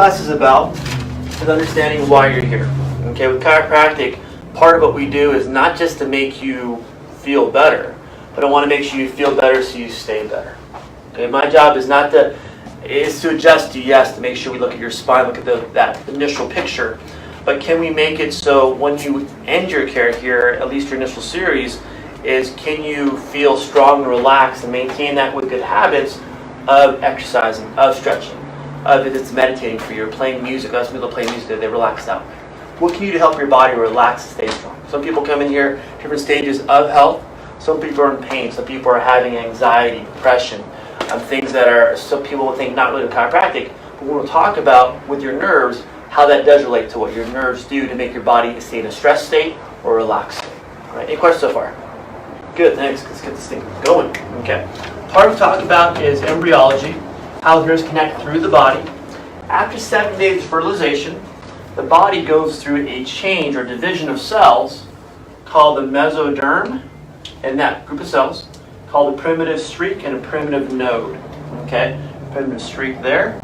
class is about is understanding why you're here. Okay, with chiropractic, part of what we do is not just to make you feel better, but I want to make sure you feel better so you stay better. Okay, my job is to adjust you, yes, to make sure we look at your spine, look at that initial picture, but can we make it so when you end your care here, at least your initial series, is can you feel strong and relaxed and maintain that with good habits of exercising, of stretching, of if it's meditating for you, or playing music. That's when people play music, they relax out. What can you do to help your body relax and stay strong? Some people come in here, different stages of health. Some people are in pain. Some people are having anxiety, depression, things that are, some people will think not really chiropractic, but we'll talk about with your nerves, how that does relate to what your nerves do to make your body stay in a stress state or relaxed state. All right, any questions so far? Good, thanks. Let's get this thing going. Okay. Part we talk about is embryology, how the nerves connect through the body. After 7 days of fertilization, the body goes through a change or division of cells called the mesoderm, and that group of cells called a primitive streak and a primitive node. Okay, primitive streak there,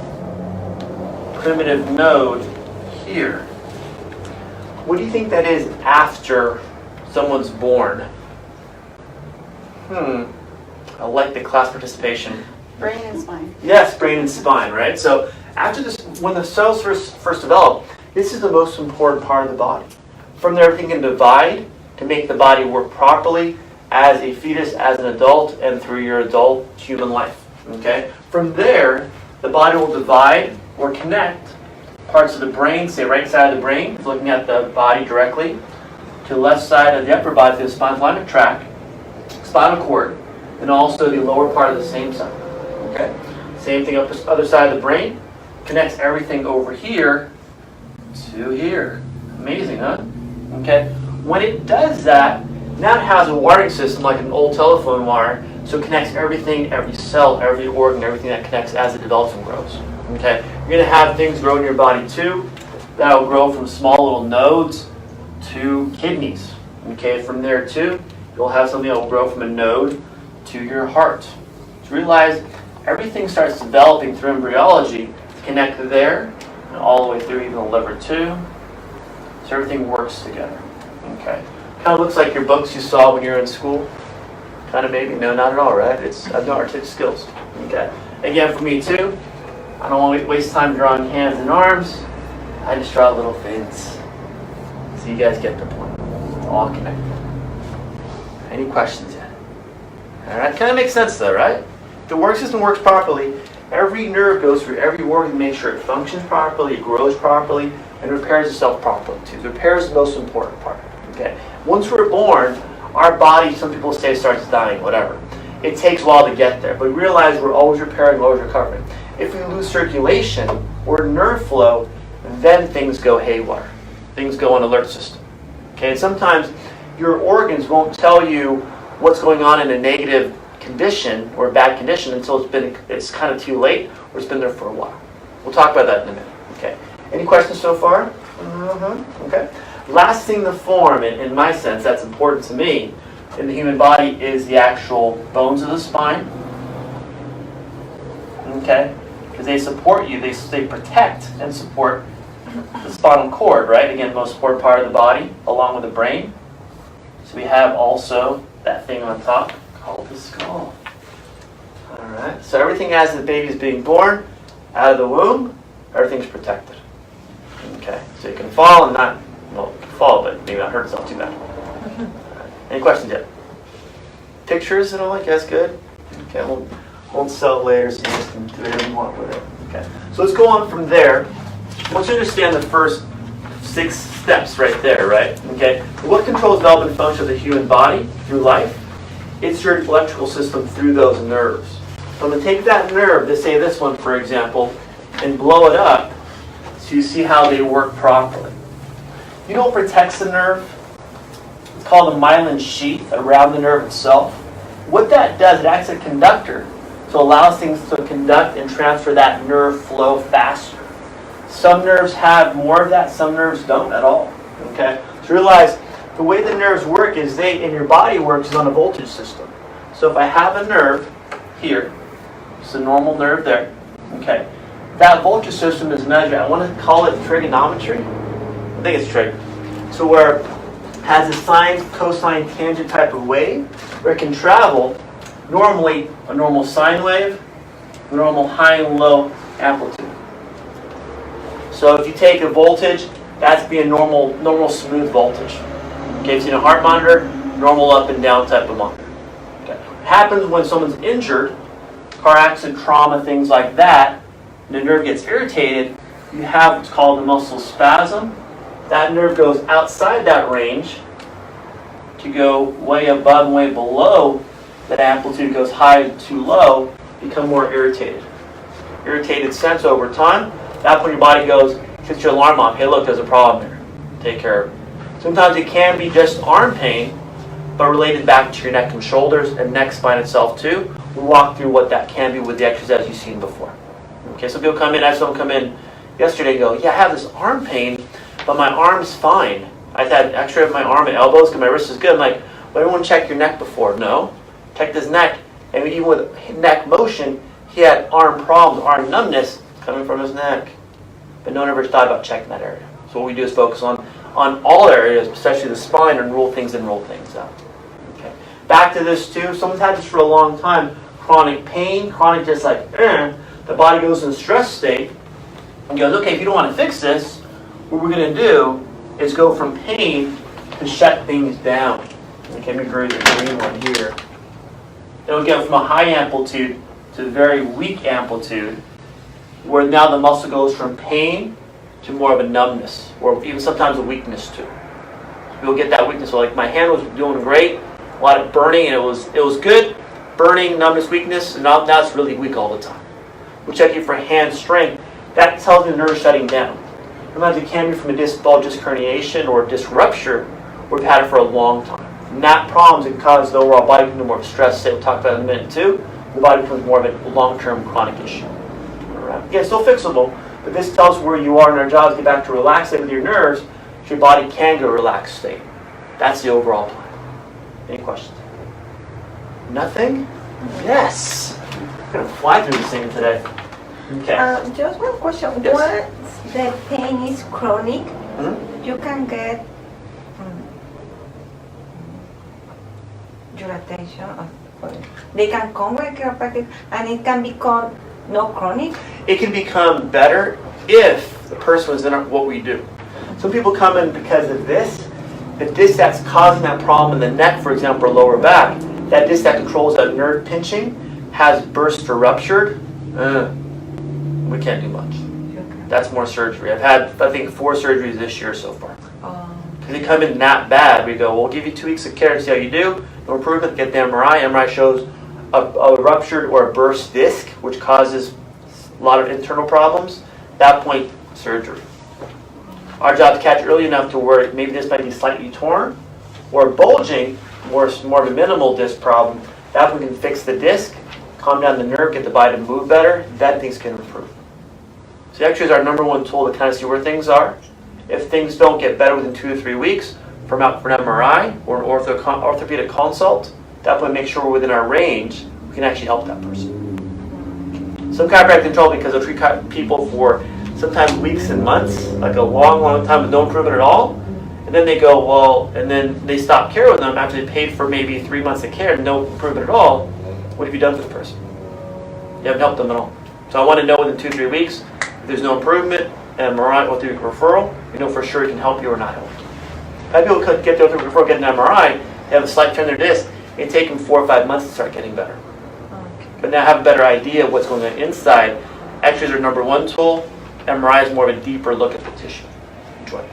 primitive node here. What do you think that is after someone's born? I like the class participation. Brain and spine. Yes, brain and spine, right? So after this, when the cells first develop, this is the most important part of the body. From there, everything can divide to make the body work properly as a fetus, as an adult, and through your adult human life. Okay? From there, the body will divide or connect parts of the brain, say right side of the brain, looking at the body directly, to the left side of the upper body, through the spinal tract, spinal cord, and also the lower part of the same side. Okay? Same thing up the other side of the brain, connects everything over here to here. Amazing, huh? Okay? When it does that, now it has a wiring system like an old telephone wire, so it connects everything, every cell, every organ, everything that connects as it develops and grows. Okay? You're going to have things grow in your body too. That will grow from small little nodes to kidneys. Okay? From there too, you'll have something that will grow from a node to your heart. To realize everything starts developing through embryology to connect there and all the way through even the liver too. So everything works together. Okay. Kind of looks like your books you saw when you were in school. Kind of maybe? No, not at all, right? I've no artistic skills. Okay. Again, for me too, I don't want to waste time drawing hands and arms. I just draw little fins. So you guys get the point. It's all connected. Any questions yet? All right. Kind of makes sense though, right? If the work system works properly, every nerve goes through every organ to make sure it functions properly, it grows properly, and repairs itself properly too. The repair is the most important part. Okay. Once we're born, our body, some people say, starts dying, whatever. It takes a while to get there, but we realize we're always repairing, always recovering. If we lose circulation or nerve flow, then things go haywire. Things go on alert system. Okay, and sometimes your organs won't tell you what's going on in a negative condition or a bad condition until it's kind of too late or it's been there for a while. We'll talk about that in a minute. Okay. Any questions so far? Okay. Last thing to form, in my sense, that's important to me, in the human body is the actual bones of the spine. Okay? Because they support you, they protect and support the spinal cord, right? Again, most important part of the body, along with the brain. So we have also that thing on top called the skull. Alright, so everything as the baby's being born, out of the womb, everything's protected. Okay, so you can fall and not, well, you can fall, but maybe not hurt itself too bad. Right. Any questions yet? Pictures and all, I guess, good? Okay, we'll sell it later so you guys can do whatever you want with it. Okay, so let's go on from there. Once you understand the first 6 steps right there, right? Okay, what controls development and function of the human body through life? It's your electrical system through those nerves. So I'm going to take that nerve, let's say this one for example, and blow it up so you see how they work properly. You know what protects the nerve? It's called the myelin sheath around the nerve itself. What that does, it acts as a conductor to allow things to conduct and transfer that nerve flow faster. Some nerves have more of that, some nerves don't at all. Okay? So realize the way the nerves work is in your body works is on a voltage system. So if I have a nerve here, it's a normal nerve there, okay, that voltage system is measured. I want to call it trigonometry. I think it's trig. So where it has a sine, cosine, tangent type of wave, where it can travel normally a normal sine wave, a normal high and low amplitude. So if you take a voltage, that's be a normal smooth voltage. Okay, so in a heart monitor, normal up and down type of monitor. Okay. What happens when someone's injured, car accident, trauma, things like that, and the nerve gets irritated, you have what's called a muscle spasm. That nerve goes outside that range to go way above and way below. That amplitude goes high to low, become more irritated. Irritated sense over time. That's when your body goes, sets your alarm off. Hey, look, there's a problem here. Take care of it. Sometimes it can be just arm pain, but related back to your neck and shoulders and neck spine itself too. We'll walk through what that can be with the exercise you've seen before. Okay, so people come in, I had someone come in yesterday and go, yeah, I have this arm pain, but my arm's fine. I've had x-ray of my arm and elbows because my wrist is good. I'm like, well, everyone checked your neck before. No. Checked his neck. And even with neck motion, he had arm problems, arm numbness coming from his neck. But no one ever thought about checking that area. So what we do is focus on all areas, especially the spine, and rule things out. Okay. Back to this too. Someone's had this for a long time. Chronic pain, chronic just like, the body goes in a stress state and goes, okay, if you don't want to fix this, what we're going to do is go from pain to shut things down. Okay, let me grade the green one here. It'll get from a high amplitude to a very weak amplitude, where now the muscle goes from pain to more of a numbness, or even sometimes a weakness too. You'll get that weakness. So like my hand was doing great, a lot of burning, and it was good. Burning, numbness, weakness, and now it's really weak all the time. We'll check you for hand strength. That tells you the nerve shutting down. Sometimes it can be from a disc bulge, disc herniation, or disc rupture. We've had it for a long time. And that problems can cause the overall body to more of stress. We'll talk about it in a minute too. The body becomes more of a long-term chronic issue. All right. Again, still fixable, but this tells where you are in our job to get back to relaxed state with your nerves, so your body can go relaxed state. That's the overall plan. Any questions? Nothing? Yes. I'm going to fly through this thing today. Okay. Just one question. Yes. Once the pain is chronic, you can get your attention. They can come with chiropractic and it can become not chronic? It can become better if the person was in what we do. Some people come in because of this. The disc that's causing that problem in the neck, for example, or lower back, that disc that controls that nerve pinching has burst or ruptured. We can't do much. That's more surgery. I've had, I think, 4 surgeries this year so far. Because they come in that bad, we go, we'll give you 2 weeks of care and see how you do. No improvement, get the MRI. MRI shows a ruptured or a burst disc, which causes a lot of internal problems. At that point, surgery. Our job is to catch early enough to where maybe this might be slightly torn or bulging, more of a minimal disc problem. That we can fix the disc, calm down the nerve, get the body to move better. Then things can improve. So X-ray is our number one tool to kind of see where things are. If things don't get better within 2 to 3 weeks, from out for an MRI or an orthopedic consult, that would make sure we're within our range. We can actually help that person. Some chiropractic control because they'll treat people for sometimes weeks and months, like a long, long time with no improvement at all. And then they go, well, and then they stop care with them after they paid for maybe 3 months of care and no improvement at all. What have you done for the person? You haven't helped them at all. So I want to know within 2 to 3 weeks, if there's no improvement, MRI, orthopedic referral, you know for sure it can help you or not help you. If people could get the orthopedic referral, get an MRI, they have a slight turn in their disc, it can take them 4 or 5 months to start getting better. Okay. But now have a better idea of what's going on inside. X-rays are number one tool. MRI is more of a deeper look at the tissue. Enjoy.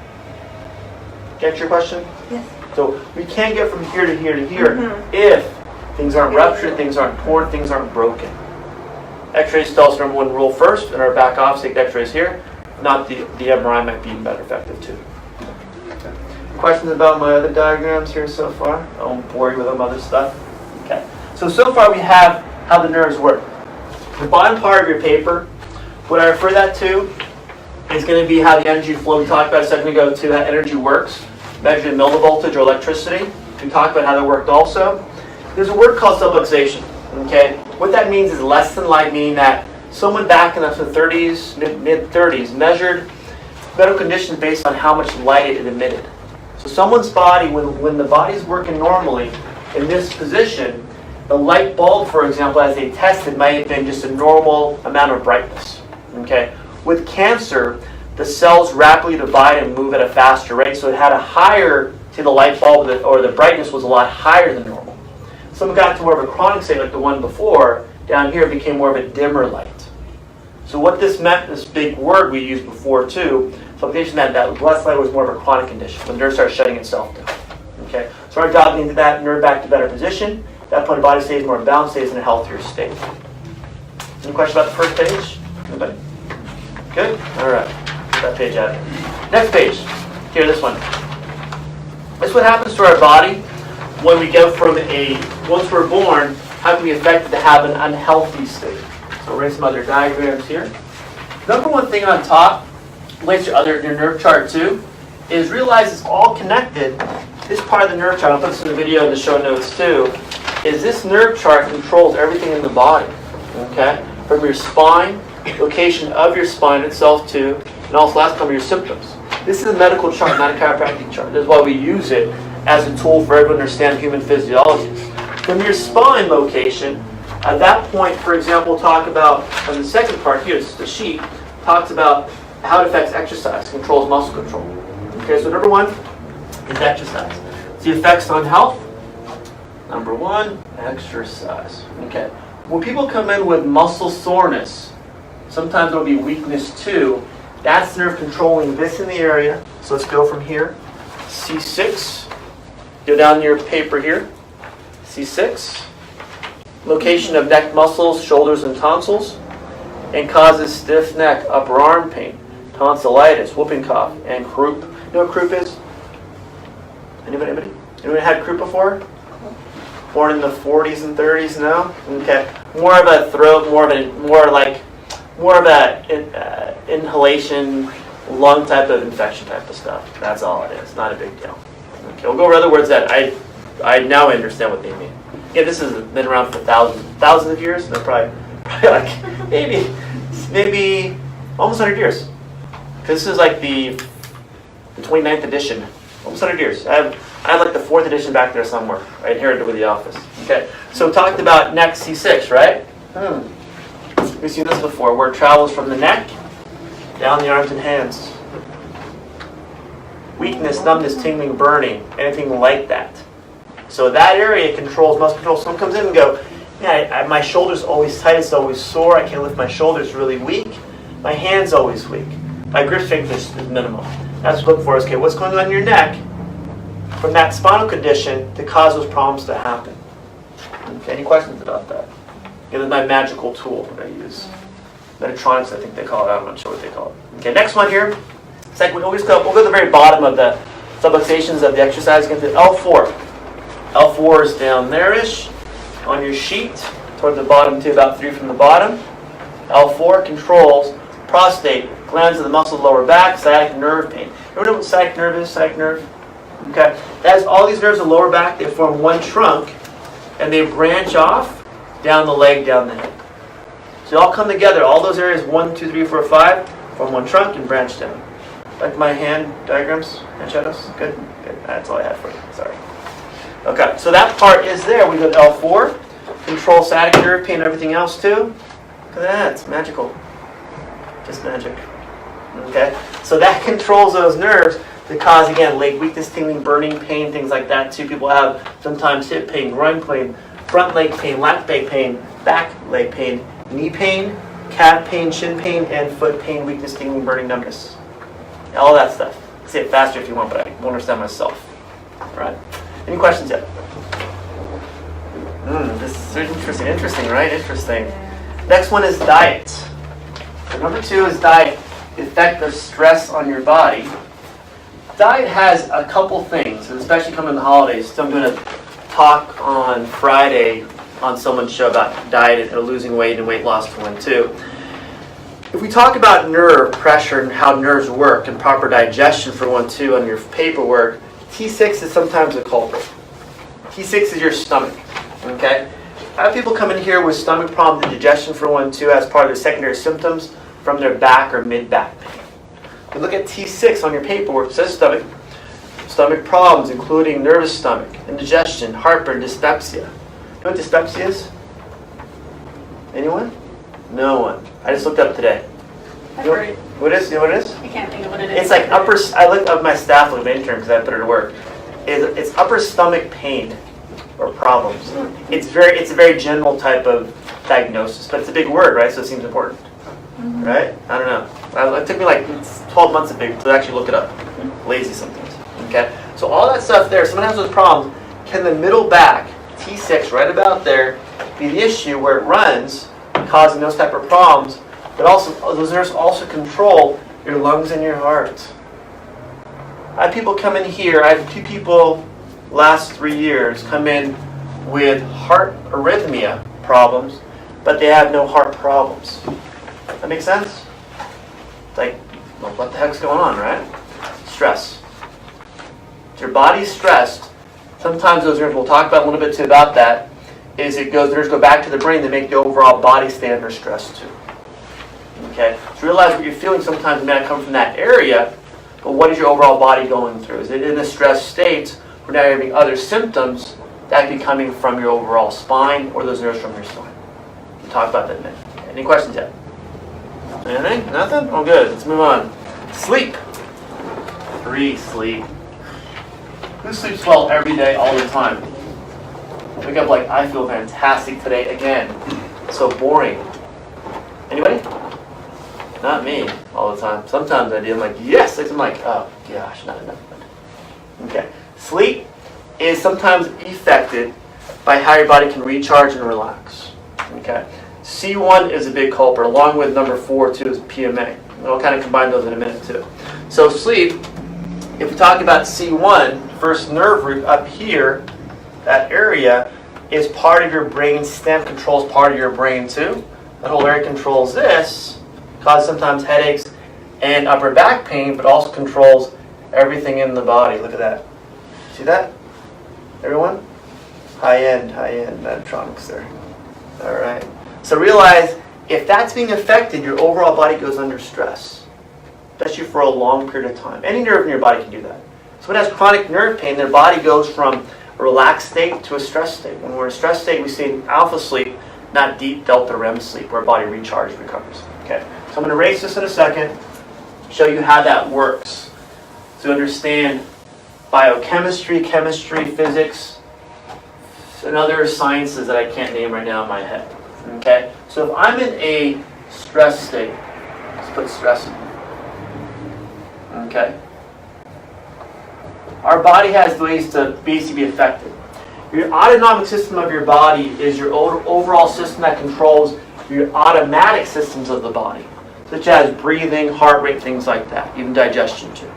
Get your question? Yes. So we can't get from here to here to here if things aren't ruptured, things aren't torn, things aren't broken. X-rays tell us number one rule first. In our back office, take the X-rays here. Not the MRI might be even better effective too. Okay. Questions about my other diagrams here so far? I won't bore you with them other stuff. Okay. So far we have how the nerves work. The bottom part of your paper, what I refer that to is going to be how the energy flow we talked about a second ago to how energy works, measured in millivoltage or electricity. We talked about how that worked also. There's a word called subluxation. Okay? What that means is less than light, meaning that someone back in the 30s, mid-30s, measured medical conditions based on how much light it emitted. So someone's body, when the body's working normally in this position, the light bulb, for example, as they tested, might have been just a normal amount of brightness. Okay? With cancer, the cells rapidly divide and move at a faster rate, so it had a higher, the light bulb, or the brightness was a lot higher than normal. Someone got to more of a chronic state like the one before, down here it became more of a dimmer light. So what this meant, this big word we used before too, supplication meant that less light was more of a chronic condition, when the nerve starts shutting itself down. Okay? So our job is to get that nerve back to better position. At that point the body stays more balanced, stays in a healthier state. Any questions about the first page? Anybody? Good? Alright. Get that page out. Next page. Here, this one. This is what happens to our body when we go from once we're born, how can we affect it to have an unhealthy state? So we'll write some other diagrams here. Number one thing on top, relates to your nerve chart too, is realize it's all connected. This part of the nerve chart, I'll put this in the video in the show notes too, is this nerve chart controls everything in the body. Okay? From your spine, location of your spine itself too, and also last time your symptoms. This is a medical chart, not a chiropractic chart. That's why we use it as a tool for everyone to understand human physiology. From your spine location, at that point, for example, we'll talk about, on the second part here, the sheet, talks about how it affects exercise, controls muscle control. Okay, so number one is exercise. The effects on health. Number one, exercise. Okay. When people come in with muscle soreness, sometimes it'll be weakness too. That's nerve controlling this in the area. So let's go from here. C6. Go down your paper here. C6. Location of neck muscles, shoulders, and tonsils. And causes stiff neck, upper arm pain, tonsillitis, whooping cough, and croup. You know what croup is? Anybody? Anyone had croup before? Born in the 40s and 30s? No? Okay. More of a throat, more of a inhalation, lung type of infection type of stuff. That's all it is. Not a big deal. Okay. We'll go over other words that I now understand what they mean. Yeah, this has been around for thousands of years. No, probably like maybe almost 100 years. Because this is like the 29th edition. Almost 100 years. I have like the 4th edition back there somewhere. I inherited it with the office. Okay. So talked about neck C6, right? We've seen this before, where it travels from the neck down the arms and hands. Weakness, numbness, tingling, burning, anything like that. So that area controls muscle control. Someone comes in and go, yeah, my shoulder's always tight, it's always sore, I can't lift my shoulders, really weak. My hand's always weak. My grip strength is minimal. That's what we look for is, okay, what's going on in your neck from that spinal condition to cause those problems to happen? Okay, any questions about that? Yeah, this is my magical tool that I use. Metatronics, I think they call it. I'm not sure what they call it. Okay, next one here. We'll go to the very bottom of the subluxations of the exercise. Get to L4. L4 is down there-ish on your sheet, toward the bottom to about 3 from the bottom. L4 controls prostate, glands of the muscles lower back, sciatic nerve pain. You know what sciatic nerve is? Sciatic nerve? Okay. That is all these nerves in the lower back, they form one trunk, and they branch off down the leg, down the hip. So they all come together. All those areas, 1, 2, 3, 4, 5, form one trunk and branch down. Like my hand diagrams, hand shadows? Good? Good. That's all I had for you. Sorry. Okay, so that part is there. We go to L4. Control sciatic nerve pain and everything else too. Look at that. It's magical. Just magic. Okay? So that controls those nerves to cause, again, leg weakness, tingling, burning, pain, things like that too. People have sometimes hip pain, groin pain, front leg pain, back leg pain, knee pain, calf pain, shin pain, and foot pain, weakness, tingling, burning, numbness. All that stuff. Say it faster if you want, but I won't understand myself. All right? Any questions yet? This is interesting, right? Interesting. Next one is diet. So number 2 is diet. The effect of stress on your body. Diet has a couple things, and especially coming in the holidays. So I'm doing a talk on Friday on someone's show about diet and losing weight and weight loss to one too. If we talk about nerve pressure and how nerves work and proper digestion for one too on your paperwork, T6 is sometimes a culprit. T6 is your stomach. Okay? I have people come in here with stomach problems and digestion for one too as part of their secondary symptoms from their back or mid-back pain. You look at T6 on your paperwork, it says stomach. Stomach problems including nervous stomach, indigestion, heartburn, dyspepsia. You know what dyspepsia is? Anyone? No one. I just looked up today. I've heard. What is? You know what it is? I can't think of what it is. It's like upper. I looked up my staff with an intern because I put her to work. It's upper stomach pain or problems. It's a very general type of diagnosis, but it's a big word, right? So it seems important, right? I don't know. It took me like 12 months to actually look it up. Lazy sometimes. Okay. So all that stuff there. Someone has those problems. Can the middle back T6 right about there be the issue where it runs, causing those type of problems? But also, those nerves also control your lungs and your heart. I have people come in here. I have 2 people last 3 years come in with heart arrhythmia problems, but they have no heart problems. That makes sense? It's like, well, what the heck's going on, right? Stress. If your body's stressed, sometimes those nerves, we'll talk about a little bit too about that, is nerves go back to the brain to make the overall body stay under stress too. Okay, so realize what you're feeling sometimes may not come from that area, but what is your overall body going through? Is it in a stress state where now you're having other symptoms that could be coming from your overall spine or those nerves from your spine? We'll talk about that in a minute. Any questions yet? Anything? Nothing? Oh, good. Let's move on. Sleep. Free sleep. Who sleeps well every day, all the time? Wake up like, I feel fantastic today again. So boring. Anybody? Not me, all the time. Sometimes I do. I'm like, yes. I'm like, oh gosh, not enough. Okay. Sleep is sometimes affected by how your body can recharge and relax. Okay. C1 is a big culprit, along with number 4 too is PMA. And I'll kind of combine those in a minute too. So sleep, if we talk about C1, first nerve root up here, that area is part of your brain stem, controls part of your brain too. That whole area controls this, causes sometimes headaches and upper back pain, but also controls everything in the body. Look at that. See that? Everyone? High-end electronics there. All right. So realize, if that's being affected, your overall body goes under stress, especially for a long period of time. Any nerve in your body can do that. So when it has chronic nerve pain, their body goes from a relaxed state to a stress state. When we're in a stress state, we see alpha sleep, not deep delta REM sleep, where our body recharges, recovers. Okay. So I'm going to erase this in a second, show you how that works. So understand biochemistry, chemistry, physics, and other sciences that I can't name right now in my head. Okay? So if I'm in a stress state, let's put stress in. Okay? Our body has ways to basically be affected. Your autonomic system of your body is your overall system that controls your automatic systems of the body, such as breathing, heart rate, things like that, even digestion too.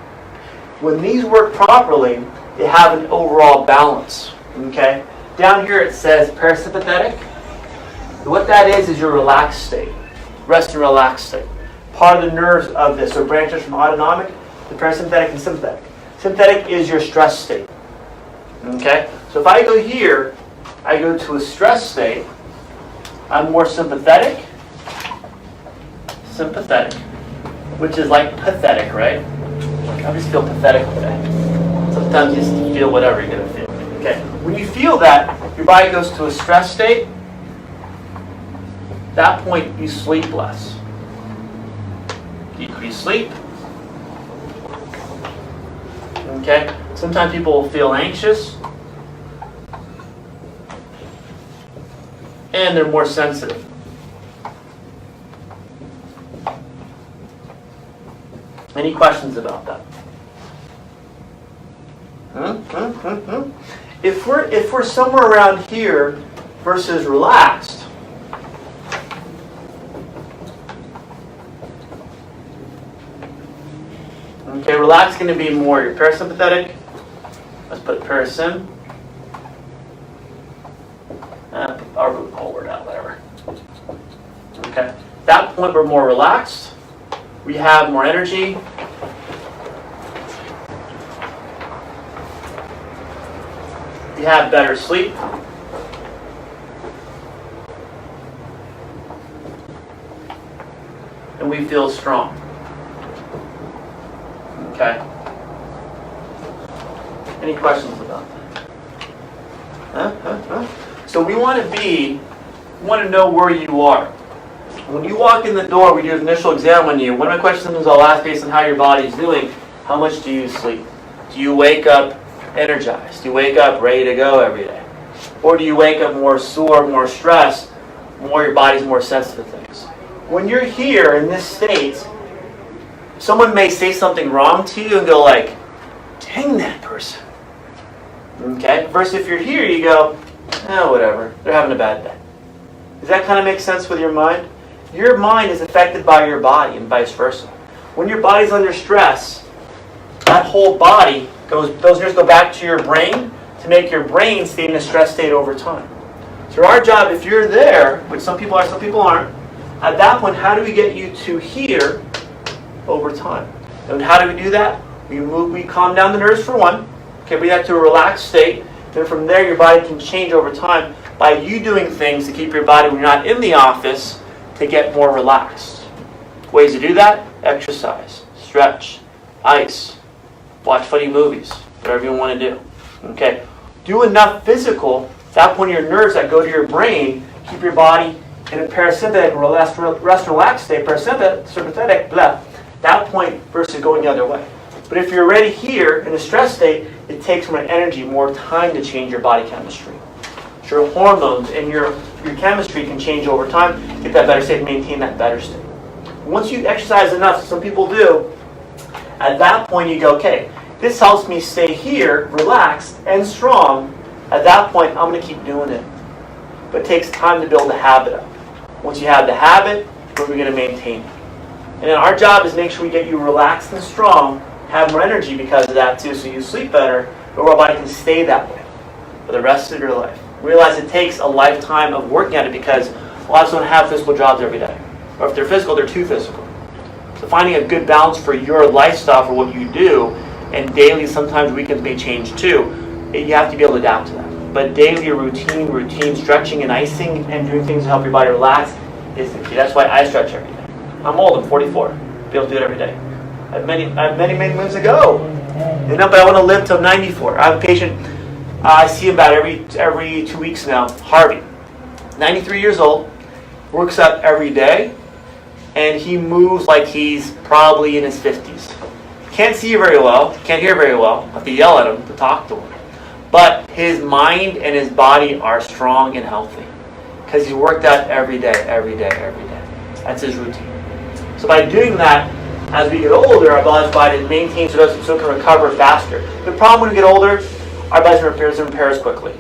When these work properly, they have an overall balance. Okay? Down here it says parasympathetic. What that is your relaxed state, rest and relaxed state. Part of the nerves of this, so branches from autonomic to parasympathetic and sympathetic. Sympathetic is your stress state. Okay? So if I go here, I go to a stress state, I'm more sympathetic, which is like pathetic, right? I just feel pathetic today. Sometimes you just feel whatever you're going to feel. Okay? When you feel that, your body goes to a stress state. At that point, you sleep less. Decrease sleep. Okay? Sometimes people will feel anxious. And they're more sensitive. Any questions about that? If we're somewhere around here versus relaxed, okay, relaxed is going to be more your parasympathetic. Let's put parasym. I'll put the whole word out, whatever. Okay. At that point, we're more relaxed. We have more energy. We have better sleep. and we feel strong. Okay? Any questions about that? So we want to know where you are. When you walk in the door, we do an initial exam on you. One of my questions I'll ask based on how your body's doing, how much do you sleep? Do you wake up energized? Do you wake up ready to go every day? Or do you wake up more sore, more stressed, your body's more sensitive to things? When you're here in this state, someone may say something wrong to you and go like, dang that person. Okay? Versus if you're here, you go, oh, whatever. They're having a bad day. Does that kind of make sense with your mind? Your mind is affected by your body and vice versa. When your body's under stress, that whole body those nerves go back to your brain to make your brain stay in a stress state over time. So our job, if you're there, which some people are, some people aren't, at that point, how do we get you to here over time? And how do we do that? We calm down the nerves for one. Okay, bring that to a relaxed state. Then from there, your body can change over time by you doing things to keep your body, when you're not in the office, to get more relaxed. Ways to do that: exercise, stretch, ice, watch funny movies, whatever you want to do. Okay, do enough physical. At that point, your nerves that go to your brain keep your body in a parasympathetic, rest, relaxed state, parasympathetic, blah. That point versus going the other way. But if you're already here in a stress state, it takes more energy, more time to change your body chemistry. So your hormones and your chemistry can change over time, get that better state, maintain that better state. Once you exercise enough, some people do, at that point you go, okay, this helps me stay here, relaxed and strong. At that point, I'm going to keep doing it. But it takes time to build the habit up. Once you have the habit, we're going to maintain it. And then our job is make sure we get you relaxed and strong, have more energy because of that too, so you sleep better, but our body can stay that way for the rest of your life. Realize it takes a lifetime of working at it because a lot of us don't have physical jobs every day. Or if they're physical, they're too physical. So finding a good balance for your lifestyle, for what you do, and daily, sometimes weekends may change too, you have to be able to adapt to that. But daily routine, stretching and icing and doing things to help your body relax is the key. That's why I stretch every day. I'm old, I'm 44. Be able to do it every day. I have many moons to go. But I want to live till 94. I have a patient, I see him about every 2 weeks now, Harvey. 93 years old, works out every day, and he moves like he's probably in his 50s. Can't see very well, can't hear very well. I have to yell at him to talk to him. But his mind and his body are strong and healthy because he's worked out every day. That's his routine. So by doing that, as we get older, our body's body maintains so it can recover faster. The problem when we get older, our body repairs quickly.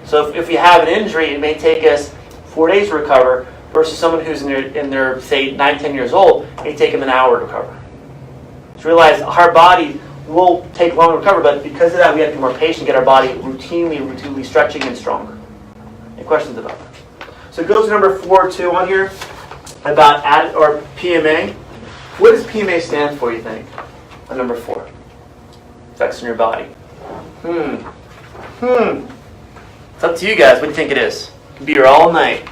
So if we have an injury, it may take us 4 days to recover versus someone who's in their say 9, 10 years old, it may take them an hour to recover. So realize our body will take longer to recover, but because of that, we have to be more patient, get our body routinely stretching and stronger. Any questions about that? So it goes to number 4 too on here about PMA. What does PMA stand for, you think? On number 4. Effects on your body. It's up to you guys. What do you think it is? You can be here all night.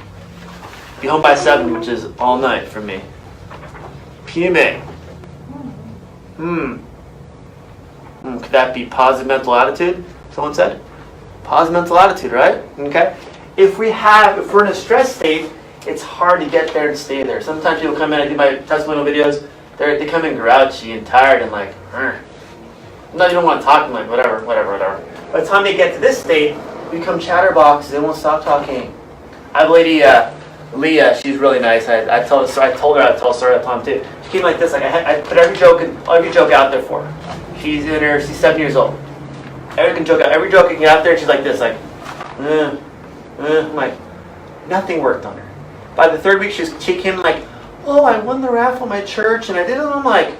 Be home by 7, which is all night for me. PMA. Could that be positive mental attitude? Someone said? Positive mental attitude, right? Okay. If we're in a stress state, it's hard to get there and stay there. Sometimes people come in, I do my testimonial videos, they come in grouchy and tired and like, no, you don't want to talk, I'm like, whatever. By the time they get to this state, we become chatterboxes, they won't stop talking. I have a lady, Leah, she's really nice. I told her I'd tell a story at the time too. She came like this, like I put every joke out there for her. She's 7 years old. Every joke I can get out there, she's like this, like, I'm like, nothing worked on her. By the 3rd week, she came like, oh, I won the raffle at my church, and I did it, and I'm like,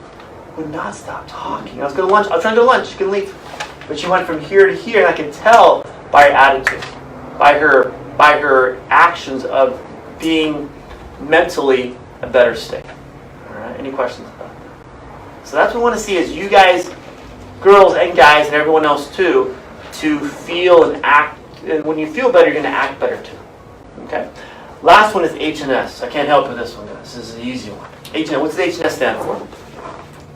would not stop talking. I was going to lunch. I was trying to go to lunch. She couldn't leave. But she went from here to here, and I could tell by her attitude, by her actions of being mentally a better state. All right. Any questions about that? So that's what we want to see is you guys, girls and guys, and everyone else too, to feel and act. And when you feel better, you're going to act better too. Okay. Last one is H.N.S. I can't help with this one, guys. This is an easy one. H&S. What's the H&S stand for?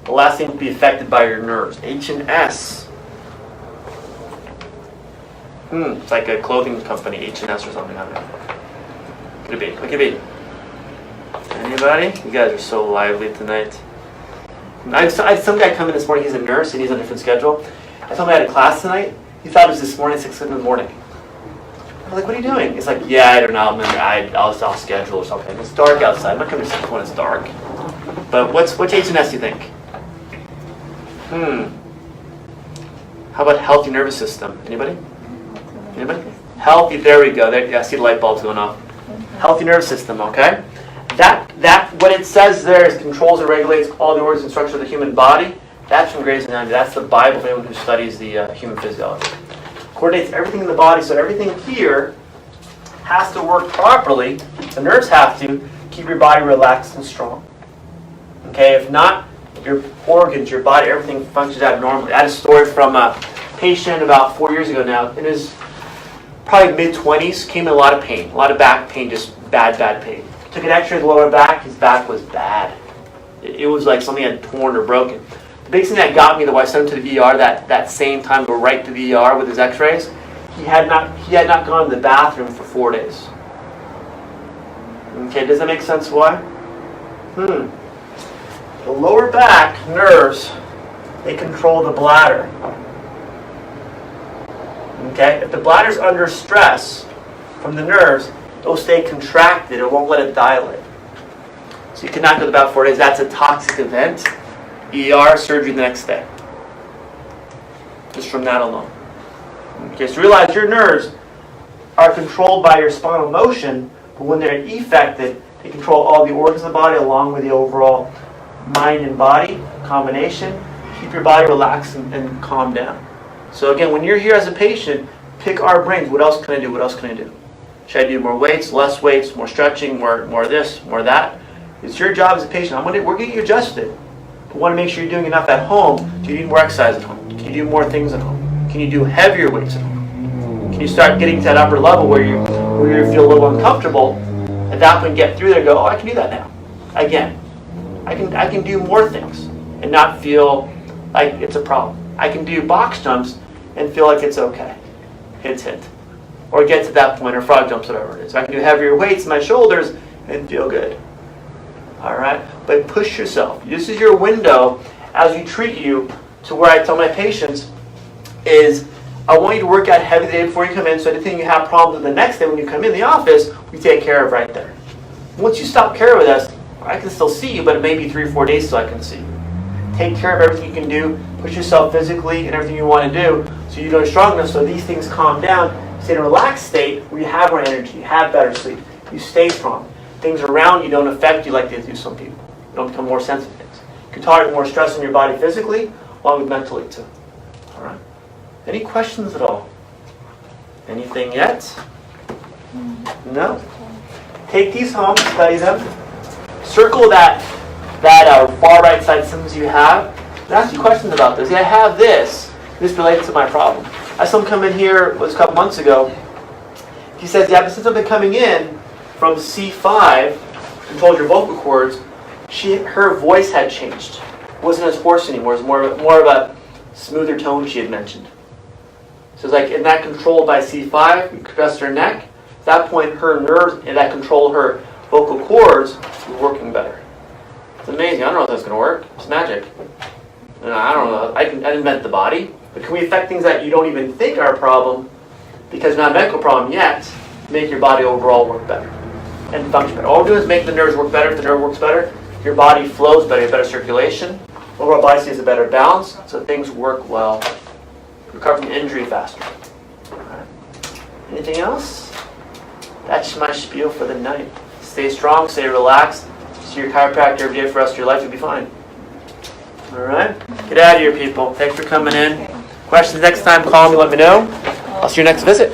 The last thing to be affected by your nerves. H&S. It's like a clothing company, H&S or something. I don't know. Could it be? What could it be? Anybody? You guys are so lively tonight. I had some guy come in this morning. He's a nurse and he's on a different schedule. I told him I had a class tonight. He thought it was this morning, 6 in the morning. I'm like, what are you doing? He's like, yeah, I don't know. I'll schedule or something. It's dark outside. I'm not coming to sleep when it's dark. But which H&S do you think? How about healthy nervous system? Anybody? Anybody? Healthy. There we go. There. Yeah, I see the light bulbs going off. Healthy nervous system. Okay. That what it says there is controls and regulates all the organs and structure of the human body. That's from Gray's Anatomy. That's the Bible for anyone who studies the human physiology. Coordinates everything in the body, so everything here has to work properly. The nerves have to keep your body relaxed and strong. Okay, if not, your organs, your body, everything functions abnormally. I had a story from a patient about 4 years ago now. In his probably mid-20s, came in a lot of pain, a lot of back pain, just bad pain. Took an x-ray of the lower back, his back was bad. It was like something had torn or broken. The biggest thing that got me, though, I sent him to the ER that same time, go right to the ER with his x-rays. He had not gone to the bathroom for 4 days. Okay, does that make sense why? The lower back nerves, they control the bladder. Okay, if the bladder's under stress from the nerves, it will stay contracted. It won't let it dilate. So you cannot go to about 4 days. That's a toxic event. ER, surgery the next day. Just from that alone. Okay, so realize your nerves are controlled by your spinal motion, but when they're affected, they control all the organs of the body along with the overall mind and body combination. Keep your body relaxed and calm down. So again, when you're here as a patient, pick our brains. What else can I do? What else can I do? Should I do more weights, less weights, more stretching, more this, more that? It's your job as a patient. We're getting you adjusted. But we want to make sure you're doing enough at home. Do you need more exercise at home? Can you do more things at home? Can you do heavier weights at home? Can you start getting to that upper level where you feel a little uncomfortable? At that point, get through there and go, oh, I can do that now. Again, I can do more things and not feel like it's a problem. I can do box jumps and feel like it's okay. Hint. Or get to that point, or frog jumps, whatever it is. I can do heavier weights in my shoulders and feel good. All right? But push yourself. This is your window as we treat you to where I tell my patients is I want you to work out heavy the day before you come in, so anything you have problems with the next day when you come in the office, we take care of right there. Once you stop care with us, I can still see you, but it may be 3 or 4 days till I can see you. Take care of everything you can do. Push yourself physically and everything you want to do so you know you're strong enough so these things calm down. Stay in a relaxed state where you have more energy, you have better sleep, you stay strong. Things around you don't affect you like they do some people. You don't become more sensitive to things. You can tolerate more stress in your body physically along with mentally too. All right. Any questions at all? Anything yet? No? Take these home, study them. Circle that far right side symptoms you have. And ask you questions about this. Yeah, I have this. This relates to my problem. I saw him come in here, it was a couple months ago. He says, yeah, but since I've been coming in from C5, controlled your vocal cords, her voice had changed. It wasn't as hoarse anymore. It was more of a smoother tone she had mentioned. So it's like, in that controlled by C5, you compressed her neck. At that point, her nerves that control her vocal cords were working better. It's amazing. I don't know if that's going to work. It's magic. I don't know. I didn't invent the body. But can we affect things that you don't even think are a problem because it's not a medical problem yet, make your body overall work better and function better? All we're doing is make the nerves work better. If the nerve works better, your body flows better, you have better circulation. Overall body stays a better balance, so things work well. Recover from injury faster. All right. Anything else? That's my spiel for the night. Stay strong, stay relaxed. See your chiropractor every day for the rest of your life, you'll be fine. All right? Get out of here, people. Thanks for coming in. Questions next time, call me, let me know. I'll see you next visit.